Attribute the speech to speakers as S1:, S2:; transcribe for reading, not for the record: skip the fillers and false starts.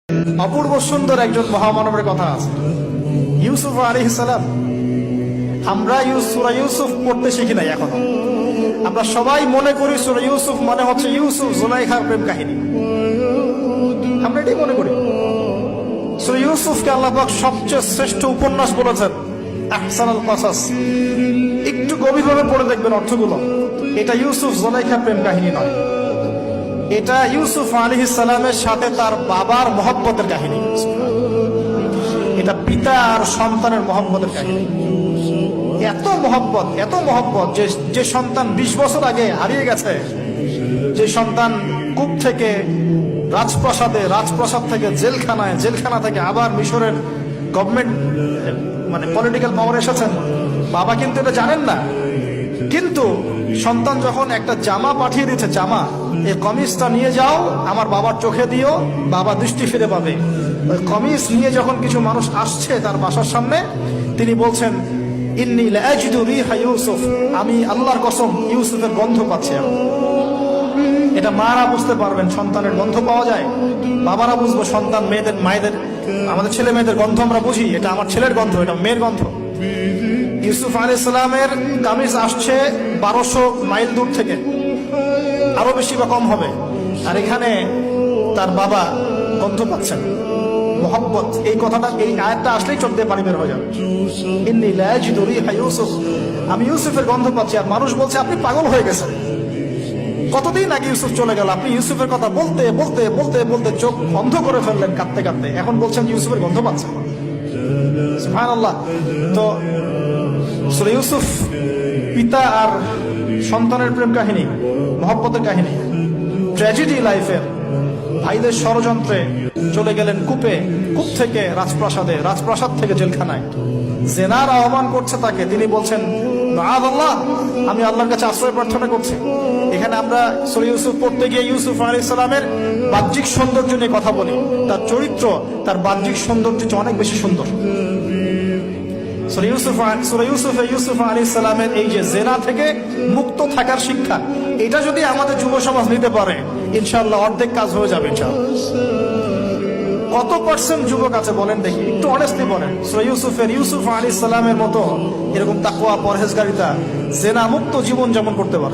S1: অপূর্ব সুন্দর একজন মহামানবের কথা আছে, ইউসুফ আলাইহিস সালাম। আমরা সূরা ইউসুফ পড়তে শিখি নাই এখনো। আমরা সবাই মনে করি সূরা ইউসুফ মানে হচ্ছে ইউসুফ জুলাইখার প্রেম কাহিনী, আমরা এটাই মনে করি। সূরা ইউসুফকে আল্লাহ পাক সবচেয়ে শ্রেষ্ঠ উপন্যাস বলেছেন, আহসানুল কসাস। একটু গভীরভাবে পড়ে দেখবেন অর্থগুলো। এটা ইউসুফ জুলাইখার প্রেম কাহিনী নয়, এটা ইউসুফ আলাইহিস সালামের সাথে তার বাবার মহব্বতের কাহিনী। এটা পিতা আর সন্তানের মহব্বতের কাহিনী। এত মহব্বত যে সন্তান 20 বছর আগে হারিয়ে গেছে, যে সন্তান কূপ থেকে রাজপ্রাসাদে, রাজপ্রাসাদ থেকে জেলখানায়, জেলখানা থেকে আবার মিশরের গভর্নমেন্ট মানে পলিটিক্যাল পাওয়ার এসেছেন। বাবা কিন্তু এটা জানেন না, কিন্তু সন্তান যখন একটা জামা পাঠিয়ে দিচ্ছে, জামা, এই কমিজটা নিয়ে যাও আমার বাবার চোখে দিও, বাবা দৃষ্টি ফিরে পাবে। ওই কমিজ নিয়ে যখন কিছু মানুষ আসছে তার বাসার সামনে, তিনি বলছেন, ইন্নী লাআজিদু রিহা ইউসুফ, আমি আল্লাহর কসম ইউসুফের গন্ধ পাচ্ছি। এটা মারা বুঝতে পারবেন, সন্তানের গন্ধ পাওয়া যায়। বাবারা বুঝবো, সন্তান মায়েদের আমাদের ছেলে মেয়েদের গন্ধ আমরা বুঝি, এটা আমার ছেলের গন্ধ, এটা মেয়ের গন্ধ। ইউসুফ আলাইহিস সালামের কামিজ আসছে 1200 মাইল দূর থেকে, আরো বেশি বা কম হবে, আর এখানে তার বাবা গন্ধ পাচ্ছেন। মোহাব্বত, এই কথাটা, এই আয়াতটা আসলেই চোখ দিয়ে পানি বের হয়ে যাবে। ইন্নী লাআজিদু রিহা ইউসুফ, আমি ইউসুফের গন্ধ পাচ্ছি। আর মানুষ বলছে আপনি পাগল হয়ে গেছেন, কতদিন আগে ইউসুফ চলে গেল, আপনি ইউসুফের কথা বলতে বলতে বলতে বলতে চোখ বন্ধ করে ফেললেন কাঁদতে কাঁদতে, এখন বলছেন ইউসুফের গন্ধ পাচ্ছেন। সুবহানাল্লাহ। তো সূরা ইউসুফ পিতা আর সন্তানের প্রেম কাহিনী, মহব্বতের কাহিনী, ট্র্যাজেডি লাইফের। ভাইদের ষড়যন্ত্রে চলে গেলেন কূপে, কূপ থেকে রাজপ্রাসাদে, রাজপ্রাসাদ থেকে জেলখানায়। জেনার আহ্বান করছে তাকে, তিনি বলছেন মাআযাল্লাহ, আমি আল্লাহর কাছে আশ্রয় প্রার্থনা করছি। এখানে আমরা সূরা ইউসুফ পড়তে গিয়ে ইউসুফ আলাইহিস সালামের বাহ্যিক সৌন্দর্য নিয়ে কথা বলি, তার চরিত্র, তার বাহ্যিক সৌন্দর্য অনেক বেশি সুন্দর। সূরা ইউসুফ আলাইহিস সালামের এই যে জেনা থেকে মুক্ত থাকার শিক্ষা, এটা যদি আমাদের যুব সমাজ নিতে পারে, ইনশাআল্লাহ অর্ধেক কাজ হয়ে যাবে ইনশাআল্লাহ। কত পার্সেন্ট যুবক আছে বলেন দেখি, একটু অনেস্টলি বলেন, সূরা ইউসুফ আলাইহিস সালামের মতো এরকম তাকওয়া, পরহেজগারিতা, জেনা মুক্ত জীবন যেমন করতে পারে।